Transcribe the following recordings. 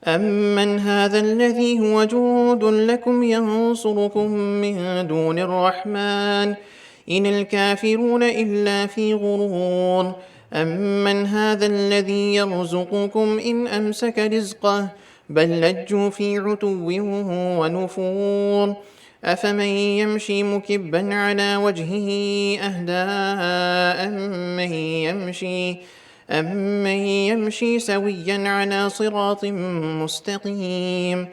أَمَّنْ هَٰذَا الَّذِي هُوَ جُندٌ لَّكُمْ يَنصُرُكُم مِّن دُونِ الرَّحْمَٰنِ ۚ إِنِ الْكَافِرُونَ إِلَّا فِي غُرُورٍ أَمَّنْ هَٰذَا الَّذِي يَرْزُقُكُمْ إِنْ أَمْسَكَ رِزْقَهُ ۚ بَل لَّجُّوا فِي عُتُوٍّ وَنُفُورٍ أَفَمَن يَمْشِي مُكِبًّا عَلَىٰ وَجْهِهِ أَهْدَىٰ أَمَّن يَمْشِي سَوِيًّا عَلَىٰ صِرَاطٍ مُّسْتَقِيمٍ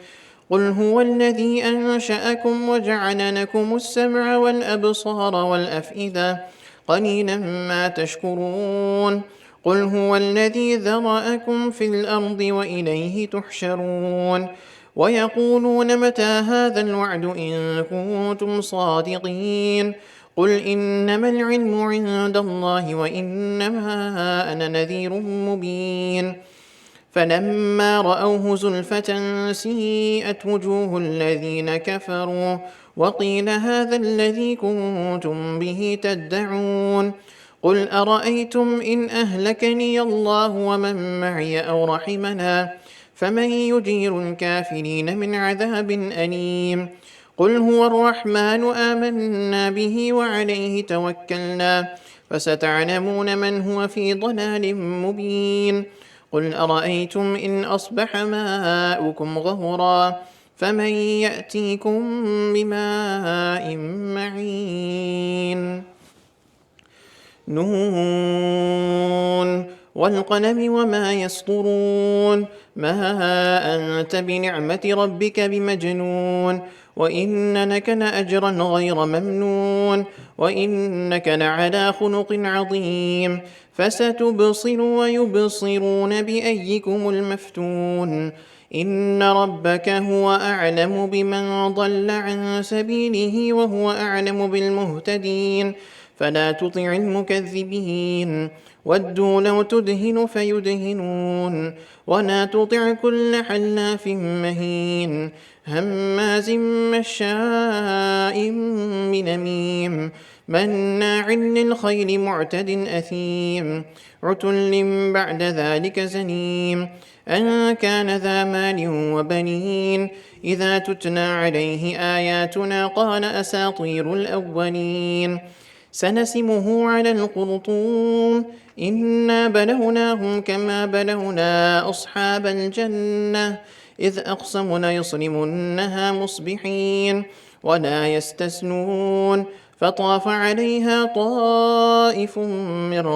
قُلْ هُوَ الَّذِي أَنشَأَكُمْ وَجَعَلَ لَكُمُ السَّمْعَ وَالْأَبْصَارَ وَالْأَفْئِدَةَ ۖ قَلِيلًا مَّا تَشْكُرُونَ قُلْ هُوَ الَّذِي ذَرَأَكُمْ فِي الْأَرْضِ وَإِلَيْهِ تُحْشَرُونَ وَيَقُولُونَ مَتَىٰ هَٰذَا الْوَعْدُ إِن كُنتُمْ صَادِقِينَ قُلْ إِنَّمَا الْعِلْمُ عِندَ اللَّهِ وَإِنَّمَا أَنَا نَذِيرٌ مُّبِينٌ فَلَمَّا رَأَوْهُ زُلْفَةً سِيئَتْ وُجُوهُ الَّذِينَ كَفَرُوا وَقِيلَ هَٰذَا الَّذِي كُنتُم بِهِ تَدَّعُونَ قُلْ أَرَأَيْتُمْ إِنْ أَهْلَكَنِيَ اللَّهُ وَمَن مَّعِيَ أَوْ رَحِمَنَا فَمَن يُجِيرُ الْكَافِرِينَ مِنْ عَذَابٍ أَلِيمٍ قُلْ هُوَ الرَّحْمَٰنُ آمَنَّا بِهِ وَعَلَيْهِ تَوَكَّلْنَا فَسَتَعْلَمُونَ مَنْ هُوَ فِي ضَلَالٍ مُّبِينٍ قُلْ أَرَأَيْتُمْ إِنْ أَصْبَحَ مَاؤُكُمْ غَوْرًا فَمَن يَأْتِيكُم بِمَاءٍ مَّعِينٍ نون وَالْقَلَمِ وَمَا يَسْطُرُونَ مَا أَنتَ بِنِعْمَةِ رَبِّكَ بِمَجْنُونٍ وَإِنَّ لَكَ لَأَجْرًا غَيْرَ مَمْنُونٍ وَإِنَّكَ لَعَلَىٰ خُلُقٍ عَظِيمٍ فَسَتُبْصِرُ وَيُبْصِرُونَ بِأَيِّكُمُ الْمَفْتُونُ إِنَّ رَبَّكَ هُوَ أَعْلَمُ بِمَن ضَلَّ عَن سَبِيلِهِ وَهُوَ أَعْلَمُ بِالْمُهْتَدِينَ فَلَا تُطِعِ الْمُكَذِّبِينَ وَدُّوا لَوْ تُدْهِنُ فَيُدْهِنُونَ وَلَا تُطِعْ كُلَّ حَلَّافٍ مَّهِينٍ هَمَّازٍ مَّشَّاءٍ بِنَمِيمٍ مَّنَّاعٍ لِّلْخَيْرِ مُعْتَدٍ أَثِيمٍ عُتُلٍّ بَعْدَ ذَٰلِكَ زَنِيمٍ أَن كَانَ ذَا مَالٍ وَبَنِينَ إِذَا تُتْلَىٰ عَلَيْهِ آيَاتُنَا قَالَ أَسَاطِيرُ الْأَوَّلِينَ سَنَسِمُهُ عَلَى الْخُرْطُومِ إِنَّا بَلَوْنَاهُمْ كَمَا بَلَوْنَا أَصْحَابَ الْجَنَّةِ إِذْ أَقْسَمُوا لَيَصْرِمُنَّهَا مُصْبِحِينَ وَلَا يَسْتَثْنُونَ فَطَافَ عَلَيْهَا طَائِفٌ مِّن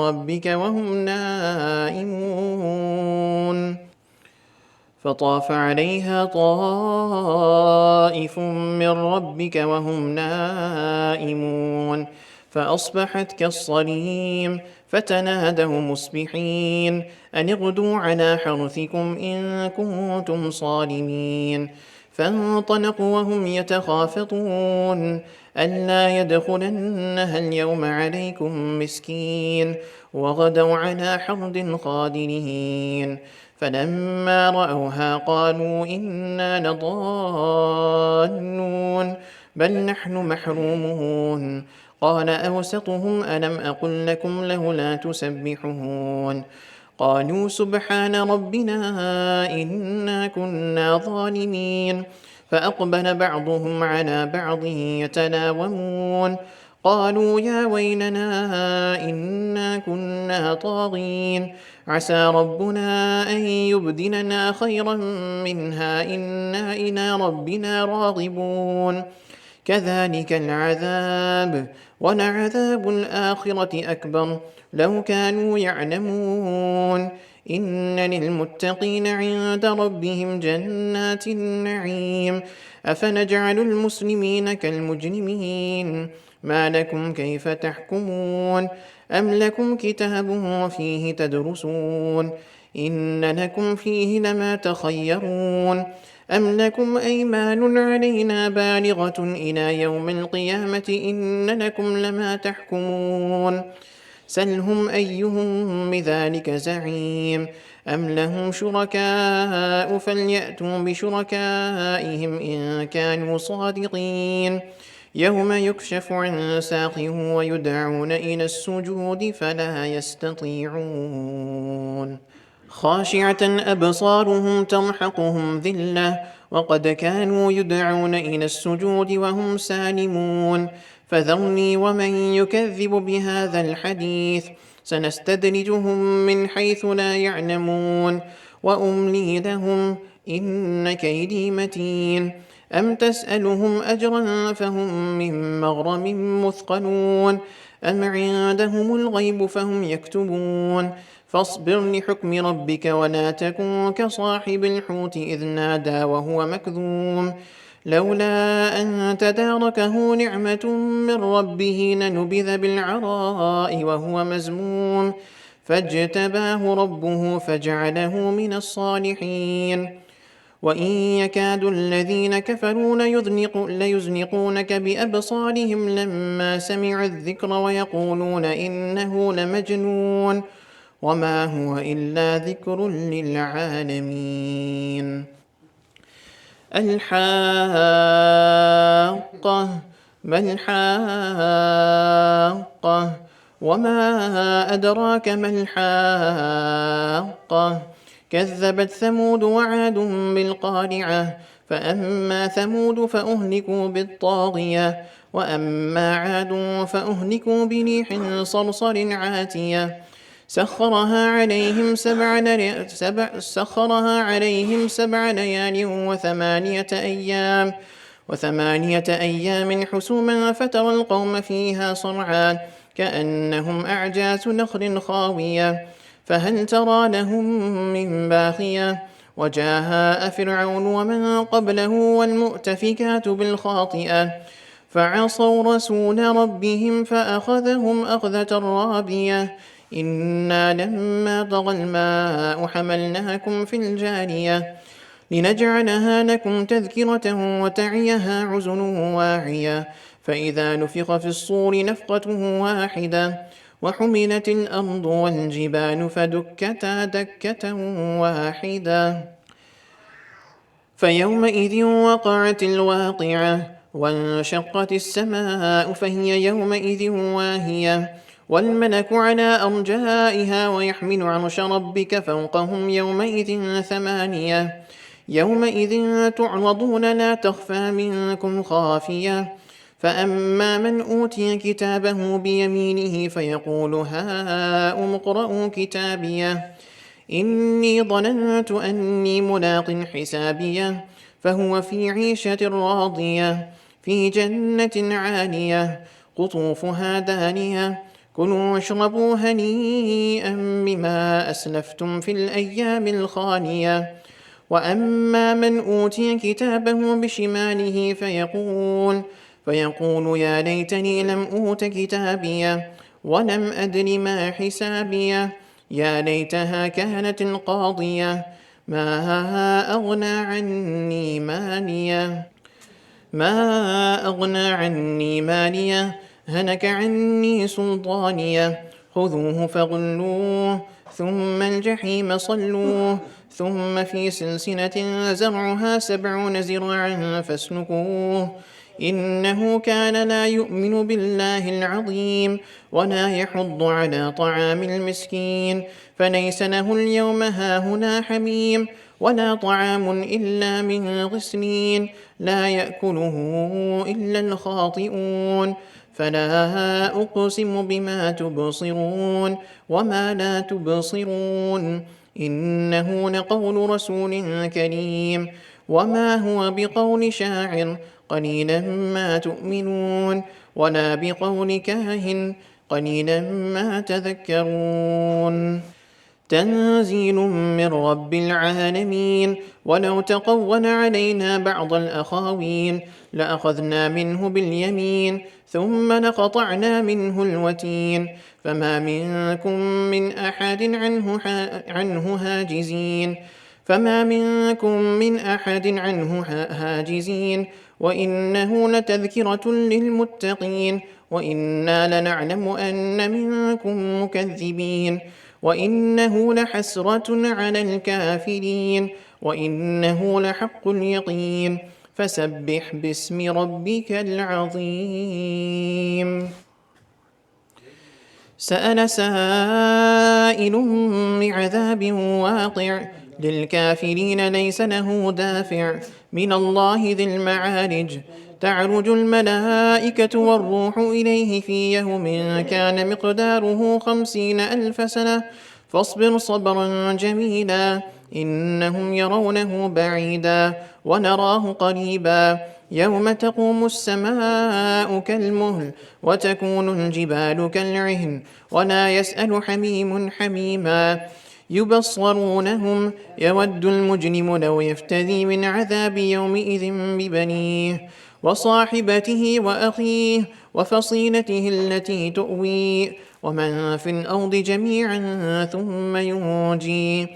رَّبِّكَ وَهُمْ نَائِمُونَ فَأَصْبَحَتْ كَالصَّرِيمِ فَتَنَادَوْا مُصْبِحِينَ أَنِ اغْدُوا عَلَىٰ حَرْثِكُمْ إِن كُنتُمْ صَارِمِينَ فَانطَلَقُوا وَهُمْ يَتَخَافَتُونَ أَلَّا يَدْخُلَنَّهَا الْيَوْمَ عَلَيْكُم مِّسْكِينٌ وَغَدَوْا عَلَىٰ حَرْدٍ قَادِرِينَ فَلَمَّا رَأَوْهَا قَالُوا إِنَّا لَضَالُّونَ بَلْ نَحْنُ مَحْرُومُونَ قَالَ أَوْسَطُهُمْ أَلَمْ أَقُل لَّكُمْ لَوْلَا تُسَبِّحُونَ قَالُوا سُبْحَانَ رَبِّنَا إِنَّا كُنَّا ظَالِمِينَ فَأَقْبَلَ بَعْضُهُمْ عَلَىٰ بَعْضٍ يَتَلَاوَمُونَ قَالُوا يَا وَيْلَنَا إِنَّا كُنَّا طَاغِينَ عَسَىٰ رَبُّنَا أَن يُبْدِلَنَا خَيْرًا مِّنْهَا إِنَّا إِلَىٰ رَبِّنَا رَاغِبُونَ كَذَٰلِكَ الْعَذَابُ وَلَعَذَابُ الْآخِرَةِ أَكْبَرُ لَوْ كَانُوا يَعْلَمُونَ إِنَّ لِلْمُتَّقِينَ عِندَ رَبِّهِمْ جَنَّاتِ النَّعِيمِ أَفَنَجْعَلُ الْمُسْلِمِينَ كَالْمُجْرِمِينَ مَا لَكُمْ كَيْفَ تَحْكُمُونَ أَمْ لَكُمْ كِتَابٌ فِيهِ تَدْرُسُونَ إِنَّ لَكُمْ فِيهِ لَمَا تَخَيَّرُونَ أَمْ لَكُمْ أَيْمَانٌ عَلَيْنَا بَالِغَةٌ إِلَىٰ يَوْمِ الْقِيَامَةِ إِنَّ لَكُمْ لَمَا تَحْكُمُونَ سَلْهُمْ أَيُّهُم بِذَٰلِكَ زَعِيمٌ أَمْ لَهُمْ شُرَكَاءُ فَلْيَأْتُوا بِشُرَكَائِهِمْ إِن كَانُوا صَادِقِينَ يَوْمَ يُكْشَفُ عَن سَاقٍ وَيُدْعَوْنَ إِلَى السُّجُودِ فَلَا يَسْتَطِيعُونَ خاشعة أبصارهم ترهقهم ذلة وقد كانوا يدعون إلى السجود وهم سالمون فذرني ومن يكذب بهذا الحديث سنستدرجهم من حيث لا يعلمون وأملي لهم إن كيدي متين أم تسألهم أجرا فهم من مغرم مثقلون أم عندهم الغيب فهم يكتبون فاصبر لحكم ربك ولا تكن كصاحب الحوت إذ نادى وهو مكذوم لولا أن تداركه نعمة من ربه لنبذ بالعراء وهو مذموم فاجتباه ربه فجعله من الصالحين وإن يكاد الذين كفروا ليزلقونك بأبصارهم لما سمعوا الذكر ويقولون إنه لمجنون وما هو إلا ذكر للعالمين الحاقة ما الحاقة وما أدراك ما الحاقة كذبت ثمود وعاد بالقارعة فأما ثمود فأهلكوا بالطاغية وأما عاد فأهلكوا بريح صرصر عاتية سخرها عليهم سبع ليال وثمانية أيام حسوما فترى القوم فيها صرعا كأنهم أعجاز نخل خاوية فهل ترى لهم من باقية وجاء فرعون ومن قبله والمؤتفكات بالخاطئة فعصوا رسول ربهم فأخذهم أخذة رابية إنا لما طغى الماء حملناكم في الجارية لنجعلها لكم تذكرة وتعيها عزن واعية فإذا نفخ في الصور نفقة واحدة وحملت الأرض والجبال فدكتا دكة واحدة فيومئذ وقعت الواقعة وانشقت السماء فهي يومئذ واهية والملك على أرجائها ويحمل عرش ربك فوقهم يومئذ ثمانية يومئذ تعرضون لا تخفى منكم خافية فأما من أوتي كتابه بيمينه فيقول هاؤم اقرءوا كتابيه إني ظننت أني ملاق حسابيه فهو في عيشة راضية في جنة عالية قطوفها دانية كلوا واشربوا هنيئا بما أسلفتم في الأيام الخالية وأما من أوتي كتابه بشماله فيقول يا ليتني لم أوت كتابيه ولم أدر ما حسابيه يا ليتها كانت القاضية ما أغنى عني ماليه هلك عني سلطانيه خذوه فغلوه ثم الجحيم صلوه ثم في سلسلة زرعها 70 ذراعا فاسلكوه إنه كان لا يؤمن بالله العظيم ولا يحض على طعام المسكين فليس له اليوم هاهنا حميم ولا طعام إلا من غسلين لا يأكله إلا الخاطئون فلا أقسم بما تبصرون وما لا تبصرون إنه لقول رسول كريم وما هو بقول شاعر قليلا ما تؤمنون ولا بقول كاهن قليلا ما تذكرون تنزيل من رب العالمين ولو تقول علينا بعض الأخاوين لأخذنا منه باليمين ثم لقطعنا منه الوتين فما منكم من أحد عنه هاجزين وإنه لتذكرة للمتقين وإنا لنعلم أن منكم مكذبين وإنه لحسرة على الكافرين وإنه لحق اليقين فسبح باسم ربك العظيم سأل سائل بعذاب واقع للكافرين ليس له دافع من الله ذي المعارج تعرج الملائكة والروح إليه في يوم كان مقداره 50,000 سنة فاصبر صبرا جميلا إنهم يرونه بعيدا ونراه قريبا يوم تقوم السماء كالمهل وتكون الجبال كالعهن ولا يسأل حميم حميما يبصرونهم يود المجرم لو يفتدي من عذاب يومئذ ببنيه وصاحبته وأخيه وفصيلته التي تؤويه ومن في الأرض جميعا ثم ينجيه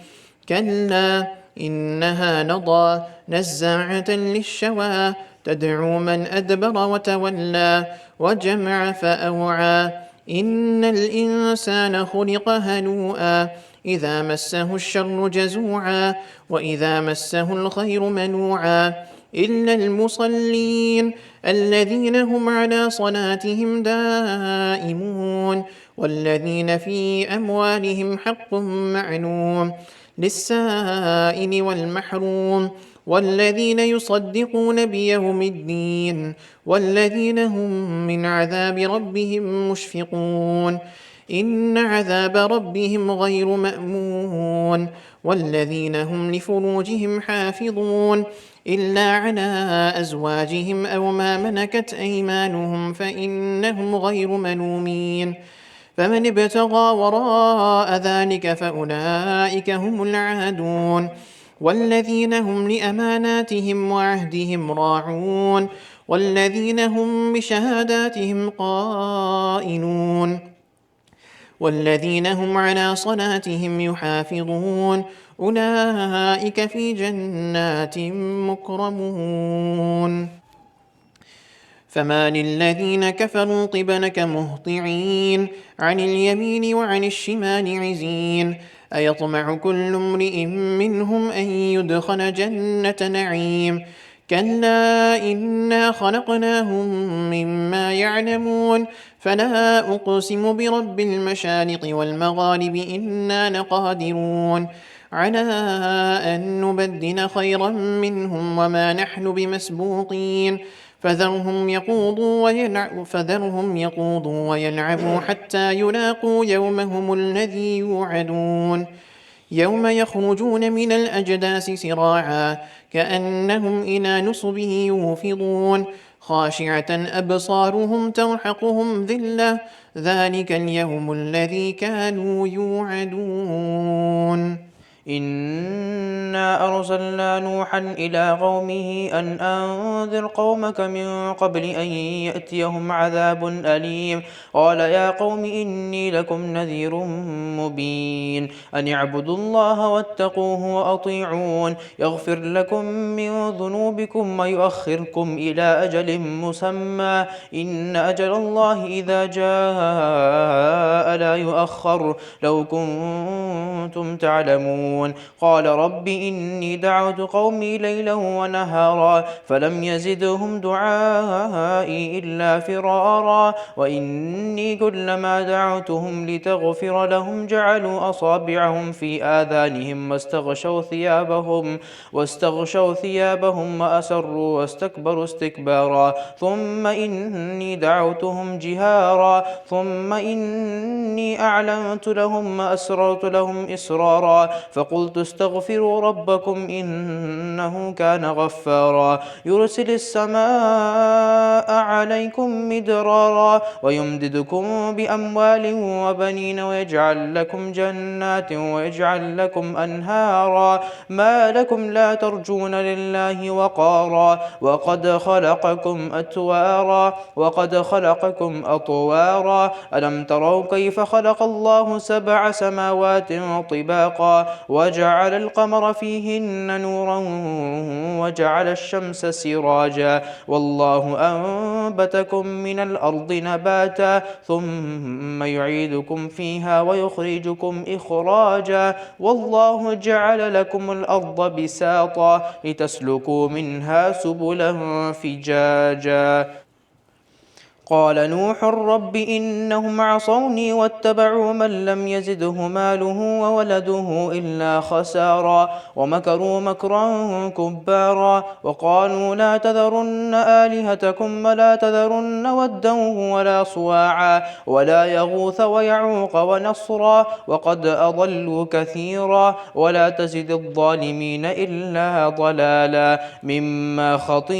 كلا إنها لظى نزاعة للشوى تدعو من أدبر وتولى وجمع فأوعى إن الإنسان خلق هلوعا إذا مسه الشر جزوعا وإذا مسه الخير منوعا إلا المصلين الذين هم على صلاتهم دائمون والذين في أموالهم حق معلوم للسائل والمحروم والذين يصدقون بيوم الدين والذين هم من عذاب ربهم مشفقون إن عذاب ربهم غير مأمون والذين هم لفروجهم حافظون إلا على أزواجهم أو ما ملكت أيمانهم فإنهم غير ملومين فمن ابتغى وراء ذلك فأولئك هم العادون والذين هم لأماناتهم وعهدهم راعون والذين هم بشهاداتهم قائلون والذين هم على صلاتهم يحافظون أولئك في جنات مكرمون فما للذين كفروا قبلك مهطعين عن اليمين وعن الشمال عزين أيطمع كل امرئ منهم أن يدخل جنة نعيم كلا إنا خلقناهم مما يعلمون فلا أقسم برب المشارق والمغارب إنا لقادرون على أن نبدل خيرا منهم وما نحن بمسبوقين فذرهم يخوضوا ويلعبوا حتى يلاقوا يومهم الذي يوعدون يوم يخرجون من الأجداث سراعا كأنهم إلى نصب يوفضون خاشعة أبصارهم ترهقهم ذلة ذلك اليوم الذي كانوا يوعدون إنا أرسلنا نوحا إلى قومه أن أنذر قومك من قبل أن يأتيهم عذاب أليم قال يا قوم إني لكم نذير مبين أن اعبدوا الله واتقوه وأطيعون يغفر لكم من ذنوبكم ويؤخركم إلى أجل مسمى إن أجل الله إذا جاء لا يؤخر لو كنتم تعلمون قال رب إني دعوت قومي ليلا ونهارا فلم يزدهم دعائي إلا فرارا وإني كلما دعوتهم لتغفر لهم جعلوا أصابعهم في آذانهم واستغشوا ثيابهم وأسروا واستكبروا استكبارا ثم إني دعوتهم جهارا ثم إني أعلنت لهم وأسررت لهم إسرارا فقلت استغفروا ربكم إنه كان غفارا يرسل السماء عليكم مدرارا ويمددكم بأموال وبنين ويجعل لكم جنات ويجعل لكم أنهارا ما لكم لا ترجون لله وقارا وقد خلقكم أطوارا ألم تروا كيف خلق الله 7 سماوات طباقا وجعل القمر فيهن نورا وجعل الشمس سراجا والله أنبتكم من الأرض نباتا ثم يعيدكم فيها ويخرجكم إخراجا والله جعل لكم الأرض بساطا لتسلكوا منها سبلا فجاجا قال نوح رب إنهم عصوني واتبعوا من لم يزده ماله وولده إلا خسارا ومكروا مكرا كبارا وقالوا لا تذرن آلهتكم ولا تذرن ودا ولا صواعا ولا يغوث ويعوق ونصرا وقد أضلوا كثيرا ولا تزد الظالمين إلا ضلالا مما خطيئاتهم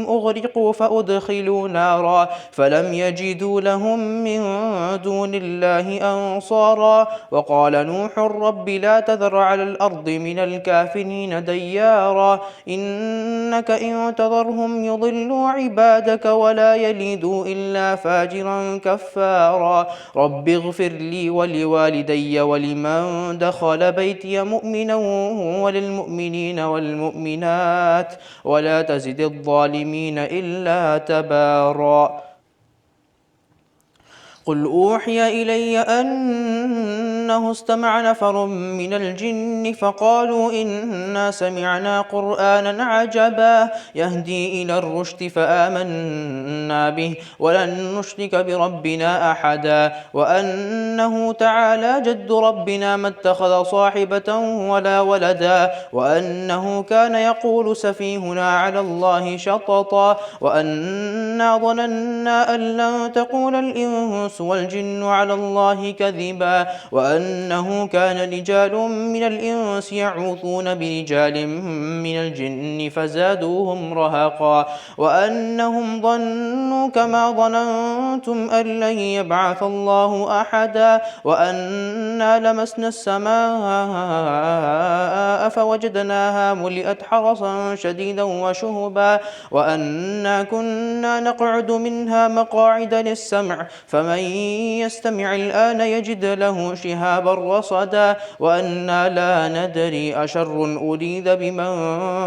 أغرقوا فأدخلوا نارا فلم يجدوا لهم من دون الله أنصارا وقال نوح رب لا تذر على الأرض من الكافرين ديارا إنك إن تذرهم يضلوا عبادك ولا يلدوا إلا فاجرا كفارا رب اغفر لي ولوالدي ولمن دخل بيتي مؤمنا وللمؤمنين والمؤمنات ولا تزد الظالمين إلا تبارا قل أوحي إلي أنه استمع نفر من الجن فقالوا إنا سمعنا قرآنا عجبا يهدي إلى الرشد فآمنا به ولن نشرك بربنا أحدا وأنه تعالى جد ربنا ما اتخذ صاحبة ولا ولدا وأنه كان يقول سفيهنا على الله شططا وأنا ظننا أن لن تقول الإنس والجن على الله كذبا وأنه كان رجال من الإنس يعوذون برجال من الجن فزادوهم رهقا وأنهم ظنوا كما ظننتم أن لن يبعث الله أحدا وأنا لمسنا السماء فوجدناها ملئت حرسا شديدا وشهبا وأنا كنا نقعد منها مقاعد للسمع فمن يستمع الآن يجد له شهابا رصدا وأنا لا ندري أشر أريد بمن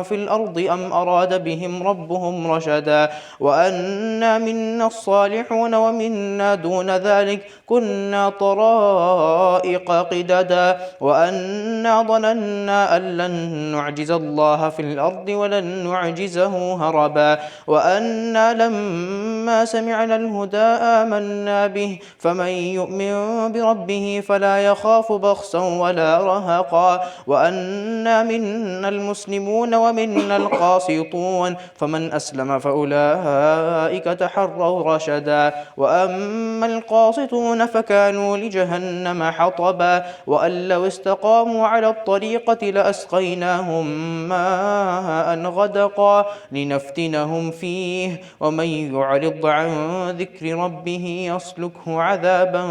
في الأرض أم أراد بهم ربهم رشدا وأنا منا الصالحون ومنا دون ذلك كنا طرائق قددا وأنا ظننا أن لن نعجز الله في الأرض ولن نعجزه هربا وأنا لما سمعنا الهدى آمنا به فمن يؤمن بربه فلا يخاف بخسا ولا رهقا وأنا منا المسلمون ومنا القاسطون فمن أسلم فأولئك تحروا رشدا وأما القاسطون فكانوا لجهنم حطبا وأن لو استقاموا على الطريقة لأسقيناهم ماء غدقا لنفتنهم فيه ومن يعرض عن ذكر ربه يسلكه عذابا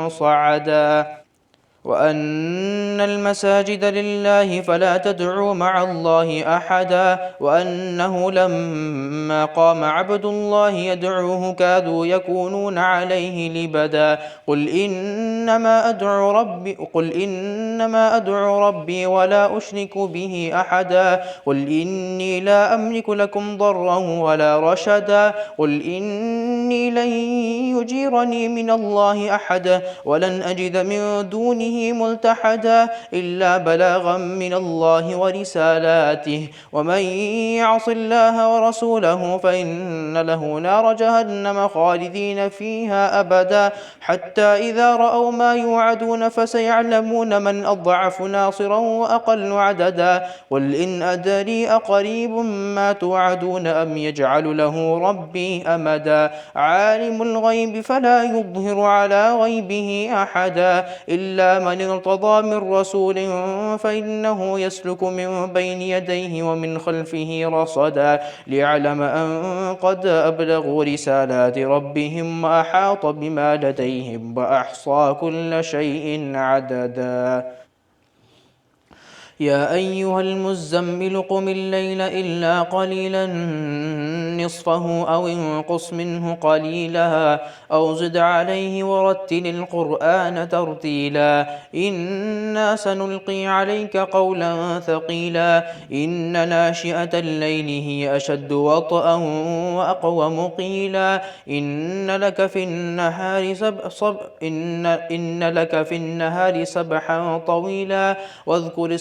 صعدا وأن المساجد لله فلا تدعوا مع الله أحدا وأنه لما قام عبد الله يدعوه كادوا يكونون عليه لبدا قل إنما أدعو ربي ولا أشرك به أحدا قل إني لا أملك لكم ضرا ولا رشدا قل إني لن يجيرني من الله أحد ولن أجد من دونه ملتحدا إلا بلاغا من الله ورسالاته ومن يعص الله ورسوله فإن له نار جهنم خالدين فيها أبدا حتى إذا رأوا ما يوعدون فسيعلمون من أضعف ناصرا وأقل عددا قل إن أدري أقريب ما توعدون أم يجعل له ربي أمدا عالم الغيب فلا يظهر على غيبه أحدا إلا من ارتضى من رسول فإنه يسلك من بين يديه ومن خلفه رصدا ليعلم أن قد أبلغوا رسالات ربهم وأحاط بما لديهم وأحصى كل شيء عددا يا أيها المزمل قم الليل إلا قليلا نصفه أو انقص منه قليلا أو زد عليه ورتل القرآن ترتيلا إنا سنلقي عليك قولا ثقيلا إن ناشئة الليل هي أشد وطئا وأقوم قيلا إن لك في النهار سبحا طويلا واذكر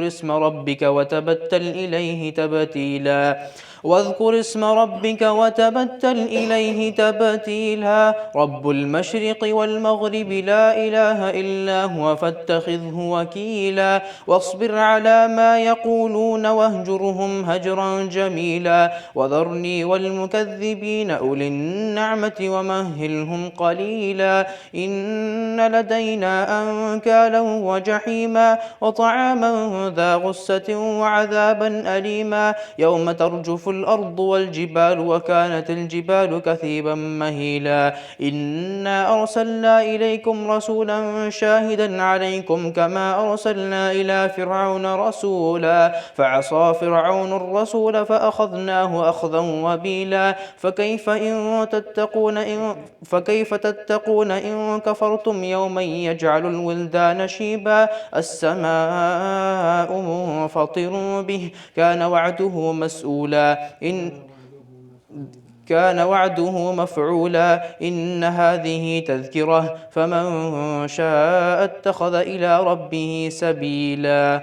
اسم ربك وتبتل إليه تبتيلا واذكر اسم ربك وتبتل إليه تبتيلا رب المشرق والمغرب لا إله إلا هو فاتخذه وكيلا واصبر على ما يقولون واهجرهم هجرا جميلا وذرني والمكذبين أولي النعمة ومهلهم قليلا إن لدينا أنكالا وجحيما وطعاما ذا غصة وعذابا أليما يوم ترجف الأرض والجبال وكانت الجبال كثيبا مهيلا إنا أرسلنا إليكم رسولا شاهدا عليكم كما أرسلنا إلى فرعون رسولا فعصى فرعون الرسول فأخذناه أخذا وبيلا فكيف تتقون إن كفرتم يوما يجعل الولدان شيبا السماء منفطر به كان وعده مفعولا إن هذه تذكرة فمن شاء اتخذ إلى ربه سبيلا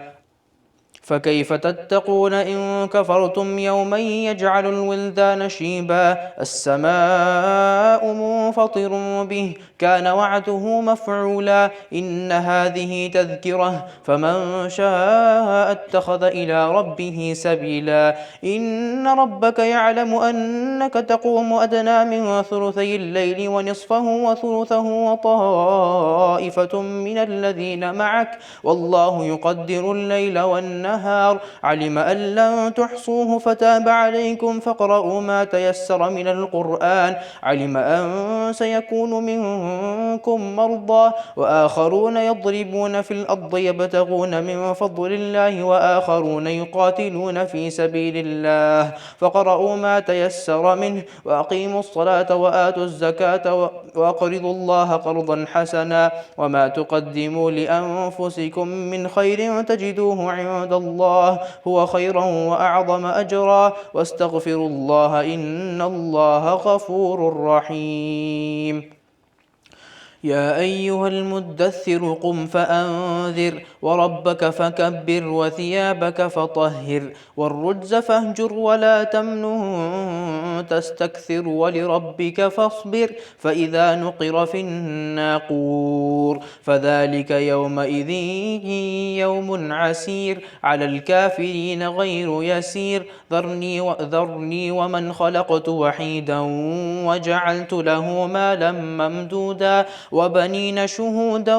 فكيف تتقون إن كفرتم يوما يجعل الولدان شيبا السماء منفطر به كان وعده مفعولا إن هذه تذكرة فمن شاء اتخذ إلى ربه سبيلا إن ربك يعلم أنك تقوم أدنى من ثلثي الليل ونصفه وثلثه وطائفة من الذين معك والله يقدر الليل والنهار علم أن لن تحصوه فتاب عليكم فاقرؤوا ما تيسر من القرآن علم أن سيكون منكم مرضى وآخرون يضربون في الأرض يبتغون من فضل الله وآخرون يقاتلون في سبيل الله فاقرؤوا ما تيسر منه وأقيموا الصلاة وآتوا الزكاة وأقرضوا الله قرضا حسنا وما تقدموا لأنفسكم من خير تجدوه عند الله هو خيرا وأعظم أجرا واستغفروا الله إن الله غفور رحيم يا أيها المدثر قم فأنذر وربك فكبر وثيابك فطهر والرجز فاهجر ولا تمنن تستكثر ولربك فاصبر فإذا نقر في الناقور فذلك يومئذ يوم عسير على الكافرين غير يسير ذرني ومن خلقت وحيدا وجعلت له مالا ممدودا وبنين شهودا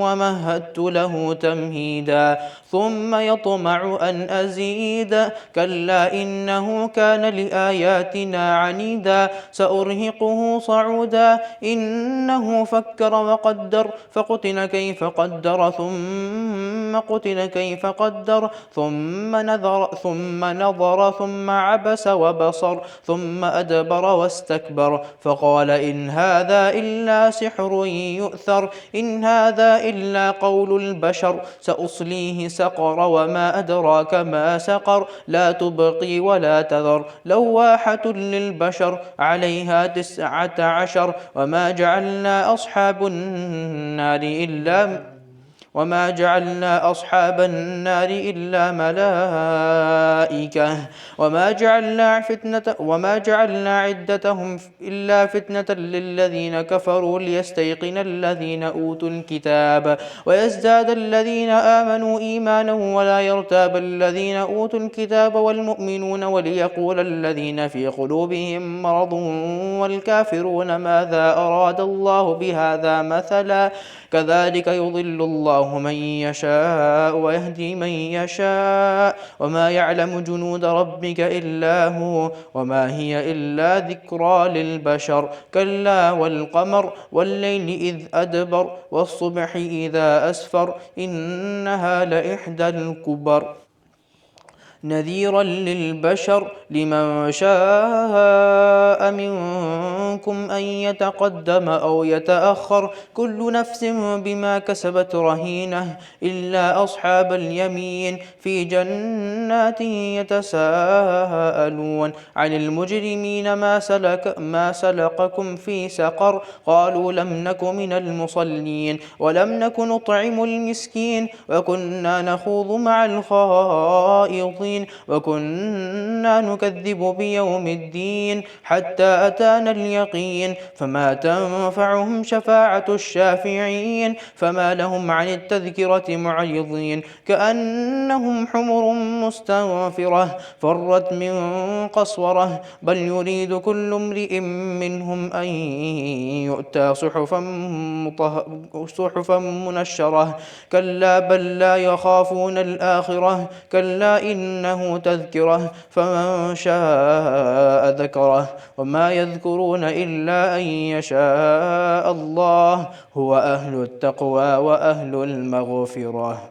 ومهدت له تمهيدا ثم يطمع أن أزيد كلا إنه كان لآياتنا عنيدا سأرهقه صعودا إنه فكر وقدر فقتل كيف قدر ثم قتل كيف قدر ثم نظر ثم عبس وبصر ثم أدبر واستكبر فقال إن هذا إلا سحر يؤثر إن هذا إلا قول البشر سأصليه سقر وما أدراك ما سقر لا تبقي ولا تذر لواحة للبشر عليها 19 وما جعلنا أصحاب النار إلا ملائكة وما جعلنا عدتهم إلا فتنة للذين كفروا ليستيقن الذين أوتوا الكتاب ويزداد الذين آمنوا إيمانا ولا يرتاب الذين أوتوا الكتاب والمؤمنون وليقول الذين في قلوبهم مرض والكافرون ماذا أراد الله بهذا مثلا كذلك يضل الله من يشاء ويهدي من يشاء وما يعلم جنود ربك إلا هو وما هي إلا ذكرى للبشر كلا والقمر والليل إذ أدبر والصبح إذا أسفر إنها لإحدى الكبر نذيرا للبشر لمن شاء منكم أن يتقدم أو يتأخر كل نفس بما كسبت رهينة إلا أصحاب اليمين في جنات يتساءلون عن المجرمين ما سلككم في سقر قالوا لم نك من المصلين ولم نك نطعم المسكين وكنا نخوض مع الخائضين معرضين وكنا نكذب بيوم الدين حتى أتانا اليقين فما تنفعهم شفاعة الشافعين فما لهم عن التذكرة معرضين كأنهم حمر مستنفرة فرت من قسورة بل يريد كل امرئ منهم أن يؤتى صحفا منشرة كلا بل لا يخافون الآخرة كلا إنه تذكرة فمن شاء ذكره وما يذكرون إلا أن يشاء الله هو أهل التقوى وأهل المغفرة.